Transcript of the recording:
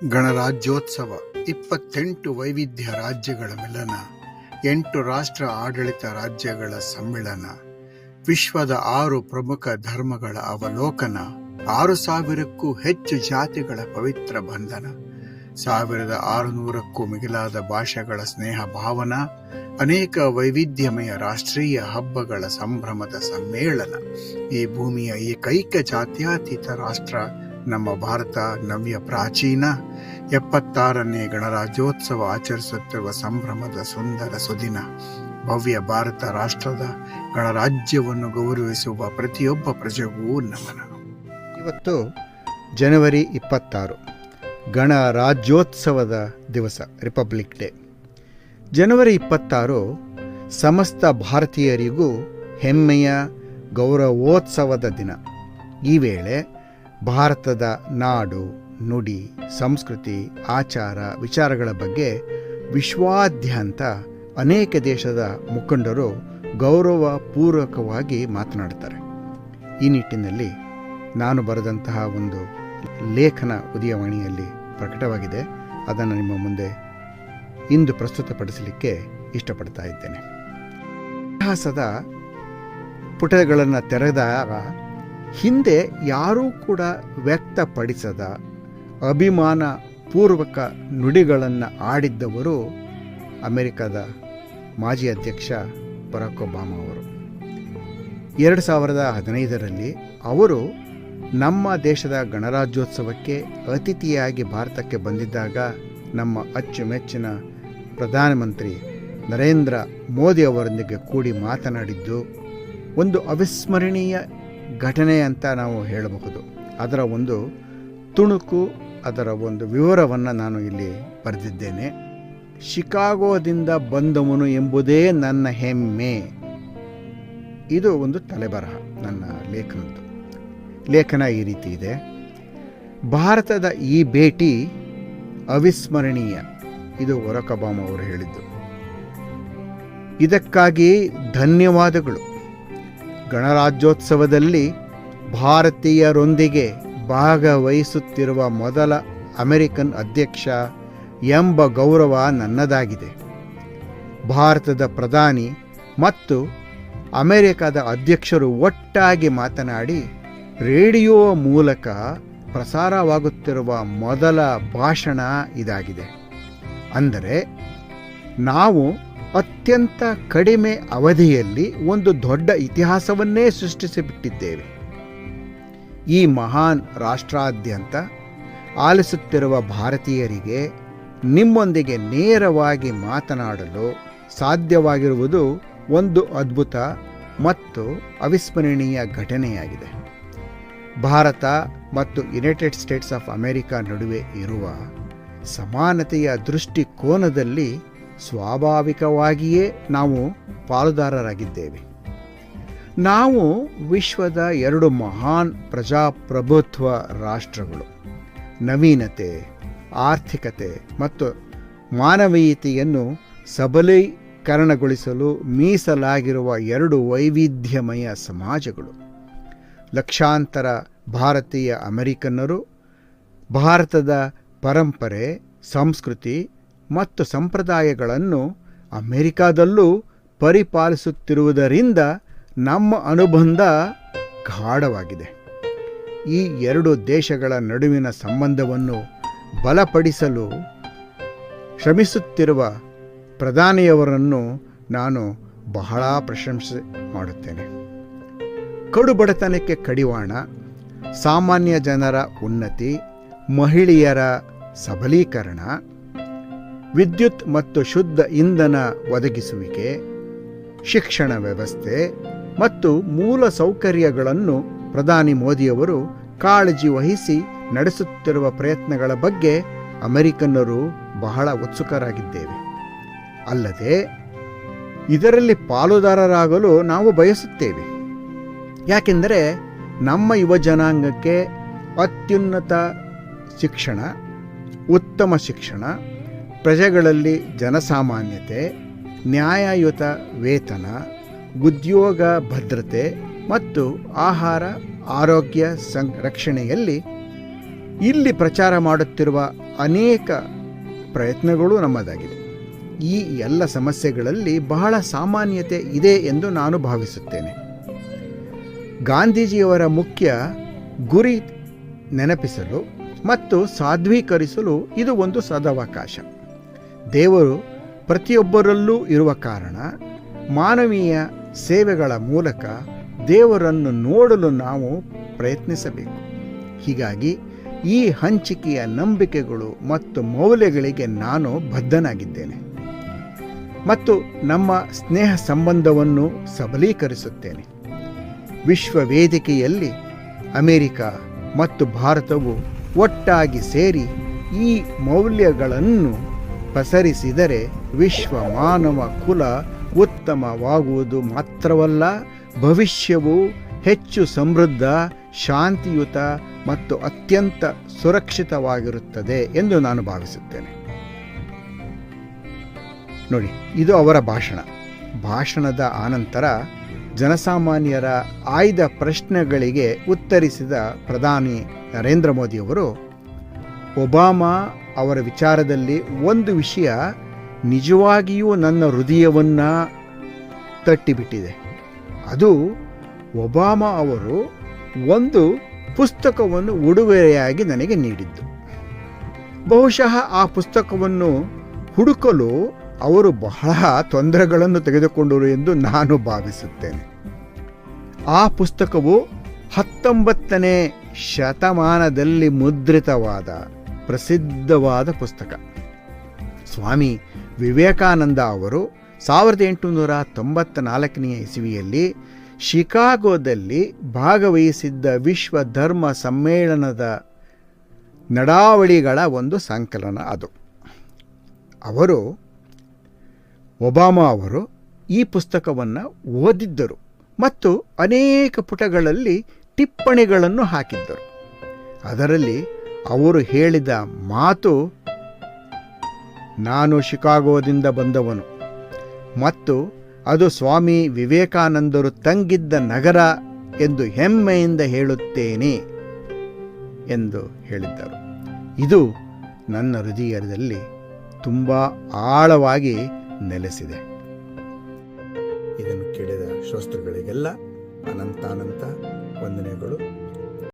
ಗಣರಾಜ್ಯೋತ್ಸವ 28 ವೈವಿಧ್ಯ ರಾಜ್ಯಗಳ ಮಿಲನ, 8 ರಾಷ್ಟ್ರ ಆಡಳಿತ ರಾಜ್ಯಗಳ ಸಮ್ಮಿಳನ, ವಿಶ್ವದ 6 ಪ್ರಮುಖ ಧರ್ಮಗಳ ಅವಲೋಕನ, 6,000ಕ್ಕೂ ಹೆಚ್ಚು ಜಾತಿಗಳ ಪವಿತ್ರ ಬಂಧನ, 1,600ಕ್ಕೂ ಮಿಗಿಲಾದ ಭಾಷೆಗಳ ಸ್ನೇಹ ಭಾವನಾ, ಅನೇಕ ವೈವಿಧ್ಯಮಯ ರಾಷ್ಟ್ರೀಯ ಹಬ್ಬಗಳ ಸಂಭ್ರಮದ ಸಮ್ಮೇಳನ. ಈ ಭೂಮಿಯ ಏಕೈಕ ಜಾತ್ಯತೀತ ರಾಷ್ಟ್ರ ನಮ್ಮ ಭಾರತ ನವ್ಯ ಪ್ರಾಚೀನ 76ನೇ ಗಣರಾಜ್ಯೋತ್ಸವ ಆಚರಿಸುತ್ತಿರುವ ಸಂಭ್ರಮದ ಸುಂದರ ಸುದಿನ. ಭವ್ಯ ಭಾರತ ರಾಷ್ಟ್ರದ ಗಣರಾಜ್ಯವನ್ನು ಗೌರವಿಸುವ ಪ್ರತಿಯೊಬ್ಬ ಪ್ರಜೆಗೂ ನಮನ. ಇವತ್ತು ಜನವರಿ 26 ಗಣರಾಜ್ಯೋತ್ಸವದ ದಿವಸ, ರಿಪಬ್ಲಿಕ್ ಡೇ. ಜನವರಿ 26 ಸಮಸ್ತ ಭಾರತೀಯರಿಗೂ ಹೆಮ್ಮೆಯ ಗೌರವೋತ್ಸವದ ದಿನ. ಈ ವೇಳೆ ಭಾರತದ ನಾಡು, ನುಡಿ, ಸಂಸ್ಕೃತಿ, ಆಚಾರ, ವಿಚಾರಗಳ ಬಗ್ಗೆ ವಿಶ್ವಾದ್ಯಂತ ಅನೇಕ ದೇಶದ ಮುಖಂಡರು ಗೌರವಪೂರ್ವಕವಾಗಿ ಮಾತನಾಡುತ್ತಾರೆ. ಈ ನಿಟ್ಟಿನಲ್ಲಿ ನಾನು ಬರೆದಂತಹ ಒಂದು ಲೇಖನ ಉದಯವಾಣಿಯಲ್ಲಿ ಪ್ರಕಟವಾಗಿದೆ. ಅದನ್ನು ನಿಮ್ಮ ಮುಂದೆ ಇಂದು ಪ್ರಸ್ತುತಪಡಿಸಲಿಕ್ಕೆ ಇಷ್ಟಪಡ್ತಾ ಇದ್ದೇನೆ. ಇತಿಹಾಸದ ಪುಟಗಳನ್ನು ತೆರೆದಾಗ ಹಿಂದೆ ಯಾರೂ ಕೂಡ ವ್ಯಕ್ತಪಡಿಸದ ಅಭಿಮಾನ ಪೂರ್ವಕ ನುಡಿಗಳನ್ನು ಆಡಿದ್ದವರು ಅಮೆರಿಕದ ಮಾಜಿ ಅಧ್ಯಕ್ಷ ಬರಾಕ್ ಒಬಾಮಾ ಅವರು. 2015ರಲ್ಲಿ ಅವರು ನಮ್ಮ ದೇಶದ ಗಣರಾಜ್ಯೋತ್ಸವಕ್ಕೆ ಅತಿಥಿಯಾಗಿ ಭಾರತಕ್ಕೆ ಬಂದಿದ್ದಾಗ ನಮ್ಮ ಅಚ್ಚುಮೆಚ್ಚಿನ ಪ್ರಧಾನಮಂತ್ರಿ ನರೇಂದ್ರ ಮೋದಿ ಅವರೊಂದಿಗೆ ಕೂಡಿ ಮಾತನಾಡಿದ್ದು ಒಂದು ಅವಿಸ್ಮರಣೀಯ ಘಟನೆ ಅಂತ ನಾವು ಹೇಳಬಹುದು. ಅದರ ಒಂದು ತುಣುಕು, ಅದರ ಒಂದು ವಿವರವನ್ನು ನಾನು ಇಲ್ಲಿ ಬರೆದಿದ್ದೇನೆ. ಶಿಕಾಗೋದಿಂದ ಬಂದವನು ಎಂಬುದೇ ನನ್ನ ಹೆಮ್ಮೆ. ಇದು ಒಂದು ತಲೆಬರಹ ನನ್ನ ಲೇಖನದ್ದು. ಲೇಖನ ಈ ರೀತಿ ಇದೆ: ಭಾರತದ ಈ ಭೇಟಿ ಅವಿಸ್ಮರಣೀಯ. ಇದು ಬರಾಕ್ ಒಬಾಮಾ ಅವರು ಹೇಳಿದ್ದು. ಇದಕ್ಕಾಗಿ ಧನ್ಯವಾದಗಳು. ಗಣರಾಜ್ಯೋತ್ಸವದಲ್ಲಿ ಭಾರತೀಯರೊಂದಿಗೆ ಭಾಗವಹಿಸುತ್ತಿರುವ ಮೊದಲ ಅಮೆರಿಕನ್ ಅಧ್ಯಕ್ಷ ಎಂಬ ಗೌರವ ನನ್ನದಾಗಿದೆ. ಭಾರತದ ಪ್ರಧಾನಿ ಮತ್ತು ಅಮೆರಿಕದ ಅಧ್ಯಕ್ಷರು ಒಟ್ಟಾಗಿ ಮಾತನಾಡಿ ರೇಡಿಯೋ ಮೂಲಕ ಪ್ರಸಾರವಾಗುತ್ತಿರುವ ಮೊದಲ ಭಾಷಣ ಇದಾಗಿದೆ. ಅಂದರೆ ನಾವು ಅತ್ಯಂತ ಕಡಿಮೆ ಅವಧಿಯಲ್ಲಿ ಒಂದು ದೊಡ್ಡ ಇತಿಹಾಸವನ್ನೇ ಸೃಷ್ಟಿಸಿಬಿಟ್ಟಿದ್ದೇವೆ. ಈ ಮಹಾನ್ ರಾಷ್ಟ್ರಾದ್ಯಂತ ಆಲಿಸುತ್ತಿರುವ ಭಾರತೀಯರಿಗೆ ನಿಮ್ಮೊಂದಿಗೆ ನೇರವಾಗಿ ಮಾತನಾಡಲು ಸಾಧ್ಯವಾಗಿರುವುದು ಒಂದು ಅದ್ಭುತ ಮತ್ತು ಅವಿಸ್ಮರಣೀಯ ಘಟನೆಯಾಗಿದೆ. ಭಾರತ ಮತ್ತು ಯುನೈಟೆಡ್ ಸ್ಟೇಟ್ಸ್ ಆಫ್ ಅಮೆರಿಕಾ ನಡುವೆ ಇರುವ ಸಮಾನತೆಯ ದೃಷ್ಟಿಕೋನದಲ್ಲಿ ಸ್ವಾಭಾವಿಕವಾಗಿಯೇ ನಾವು ಪಾಲುದಾರರಾಗಿದ್ದೇವೆ. ನಾವು ವಿಶ್ವದ 2 ಮಹಾನ್ ಪ್ರಜಾಪ್ರಭುತ್ವ ರಾಷ್ಟ್ರಗಳು. ನವೀನತೆ, ಆರ್ಥಿಕತೆ ಮತ್ತು ಮಾನವೀಯತೆಯನ್ನು ಸಬಲೀಕರಣಗೊಳಿಸಲು ಮೀಸಲಾಗಿರುವ 2 ವೈವಿಧ್ಯಮಯ ಸಮಾಜಗಳು. ಲಕ್ಷಾಂತರ ಭಾರತೀಯ ಅಮೆರಿಕನ್ನರು ಭಾರತದ ಪರಂಪರೆ, ಸಂಸ್ಕೃತಿ ಮತ್ತು ಸಂಪ್ರದಾಯಗಳನ್ನು ಅಮೆರಿಕಾದಲ್ಲೂ ಪರಿಪಾಲಿಸುತ್ತಿರುವುದರಿಂದ ನಮ್ಮ ಅನುಬಂಧ ಗಾಢವಾಗಿದೆ. ಈ 2 ದೇಶಗಳ ನಡುವಿನ ಸಂಬಂಧವನ್ನು ಬಲಪಡಿಸಲು ಶ್ರಮಿಸುತ್ತಿರುವ ಪ್ರಧಾನಿಯವರನ್ನು ನಾನು ಬಹಳ ಪ್ರಶಂಸೆ ಮಾಡುತ್ತೇನೆ. ಕಡುಬಡತನಕ್ಕೆ ಕಡಿವಾಣ, ಸಾಮಾನ್ಯ ಜನರ ಉನ್ನತಿ, ಮಹಿಳೆಯರ ಸಬಲೀಕರಣ, ವಿದ್ಯುತ್ ಮತ್ತು ಶುದ್ಧ ಇಂಧನ ಒದಗಿಸುವಿಕೆ, ಶಿಕ್ಷಣ ವ್ಯವಸ್ಥೆ ಮತ್ತು ಮೂಲ ಸೌಕರ್ಯಗಳನ್ನು ಪ್ರಧಾನಿ ಮೋದಿಯವರು ಕಾಳಜಿ ವಹಿಸಿ ನಡೆಸುತ್ತಿರುವ ಪ್ರಯತ್ನಗಳ ಬಗ್ಗೆ ಅಮೆರಿಕನ್ನರು ಬಹಳ ಉತ್ಸುಕರಾಗಿದ್ದೇವೆ. ಅಲ್ಲದೆ ಇದರಲ್ಲಿ ಪಾಲುದಾರರಾಗಲು ನಾವು ಬಯಸುತ್ತೇವೆ. ಯಾಕೆಂದರೆ ನಮ್ಮ ಯುವ ಜನಾಂಗಕ್ಕೆ ಅತ್ಯುನ್ನತ ಶಿಕ್ಷಣ, ಉತ್ತಮ ಶಿಕ್ಷಣ, ಪ್ರಜೆಗಳಲ್ಲಿ ಜನಸಾಮಾನ್ಯತೆ, ನ್ಯಾಯಯುತ ವೇತನ, ಉದ್ಯೋಗ ಭದ್ರತೆ ಮತ್ತು ಆಹಾರ ಆರೋಗ್ಯ ರಕ್ಷಣೆಯಲ್ಲಿ ಇಲ್ಲಿ ಪ್ರಚಾರ ಮಾಡುತ್ತಿರುವ ಅನೇಕ ಪ್ರಯತ್ನಗಳು ನಮ್ಮದಾಗಿದೆ. ಈ ಎಲ್ಲ ಸಮಸ್ಯೆಗಳಲ್ಲಿ ಬಹಳ ಸಾಮಾನ್ಯತೆ ಇದೆ ಎಂದು ನಾನು ಭಾವಿಸುತ್ತೇನೆ. ಗಾಂಧೀಜಿಯವರ ಮುಖ್ಯ ಗುರಿ ನೆನಪಿಸಲು ಮತ್ತು ಸಾಧ್ವೀಕರಿಸಲು ಇದು ಒಂದು ಸದವಕಾಶ. ದೇವರು ಪ್ರತಿಯೊಬ್ಬರಲ್ಲೂ ಇರುವ ಕಾರಣ ಮಾನವೀಯ ಸೇವೆಗಳ ಮೂಲಕ ದೇವರನ್ನು ನೋಡಲು ನಾವು ಪ್ರಯತ್ನಿಸಬೇಕು. ಹೀಗಾಗಿ ಈ ಹಂಚಿಕೆಯ ನಂಬಿಕೆಗಳು ಮತ್ತು ಮೌಲ್ಯಗಳಿಗೆ ನಾನು ಬದ್ಧನಾಗಿದ್ದೇನೆ ಮತ್ತು ನಮ್ಮ ಸ್ನೇಹ ಸಂಬಂಧವನ್ನು ಸಬಲೀಕರಿಸುತ್ತೇನೆ. ವಿಶ್ವ ವೇದಿಕೆಯಲ್ಲಿ ಅಮೆರಿಕ ಮತ್ತು ಭಾರತವು ಒಟ್ಟಾಗಿ ಸೇರಿ ಈ ಮೌಲ್ಯಗಳನ್ನು ಪಸರಿಸಿದರೆ ವಿಶ್ವ ಮಾನವ ಕುಲ ಉತ್ತಮವಾಗುವುದು ಮಾತ್ರವಲ್ಲ, ಭವಿಷ್ಯವು ಹೆಚ್ಚು ಸಮೃದ್ಧ, ಶಾಂತಿಯುತ ಮತ್ತು ಅತ್ಯಂತ ಸುರಕ್ಷಿತವಾಗಿರುತ್ತದೆ ಎಂದು ನಾನು ಭಾವಿಸುತ್ತೇನೆ. ನೋಡಿ, ಇದು ಅವರ ಭಾಷಣದ ಆನಂತರ ಜನಸಾಮಾನ್ಯರ ಆಯ್ದ ಪ್ರಶ್ನೆಗಳಿಗೆ ಉತ್ತರಿಸಿದ ಪ್ರಧಾನಿ ನರೇಂದ್ರ ಮೋದಿಯವರು ಒಬಾಮಾ ಅವರ ವಿಚಾರದಲ್ಲಿ ಒಂದು ವಿಷಯ ನಿಜವಾಗಿಯೂ ನನ್ನ ಹೃದಯವನ್ನು ತಟ್ಟಿಬಿಟ್ಟಿದೆ. ಅದು ಒಬಾಮಾ ಅವರು ಒಂದು ಪುಸ್ತಕವನ್ನು ಉಡುಗೊರೆಯಾಗಿ ನನಗೆ ನೀಡಿದ್ದು. ಬಹುಶಃ ಆ ಪುಸ್ತಕವನ್ನು ಹುಡುಕಲು ಅವರು ಬಹಳ ತೊಂದರೆಗಳನ್ನು ತೆಗೆದುಕೊಂಡರು ಎಂದು ನಾನು ಭಾವಿಸುತ್ತೇನೆ. ಆ ಪುಸ್ತಕವು 19ನೇ ಶತಮಾನದಲ್ಲಿ ಮುದ್ರಿತವಾದ ಪ್ರಸಿದ್ಧವಾದ ಪುಸ್ತಕ. ಸ್ವಾಮಿ ವಿವೇಕಾನಂದ ಅವರು 1894ನೇ ಇಸವಿಯಲ್ಲಿ ಶಿಕಾಗೋದಲ್ಲಿ ಭಾಗವಹಿಸಿದ್ದ ವಿಶ್ವ ಧರ್ಮ ಸಮ್ಮೇಳನದ ನಡಾವಳಿಗಳ ಒಂದು ಸಂಕಲನ ಅದು. ಒಬಾಮಾ ಅವರು ಈ ಪುಸ್ತಕವನ್ನು ಓದಿದ್ದರು ಮತ್ತು ಅನೇಕ ಪುಟಗಳಲ್ಲಿ ಟಿಪ್ಪಣಿಗಳನ್ನು ಹಾಕಿದ್ದರು. ಅದರಲ್ಲಿ ಅವರು ಹೇಳಿದ ಮಾತು, ನಾನು ಶಿಕಾಗೋದಿಂದ ಬಂದವನು ಮತ್ತು ಅದು ಸ್ವಾಮಿ ವಿವೇಕಾನಂದರು ತಂಗಿದ್ದ ನಗರ ಎಂದು ಹೆಮ್ಮೆಯಿಂದ ಹೇಳುತ್ತೇನೆ ಎಂದು ಹೇಳಿದ್ದರು. ಇದು ನನ್ನ ಹೃದಯದಲ್ಲಿ ತುಂಬ ಆಳವಾಗಿ ನೆಲೆಸಿದೆ. ಇದನ್ನು ಕೇಳಿದ ಶ್ರೋತೃಗಳಿಗೆಲ್ಲ ಅನಂತ ವಂದನೆಗಳು.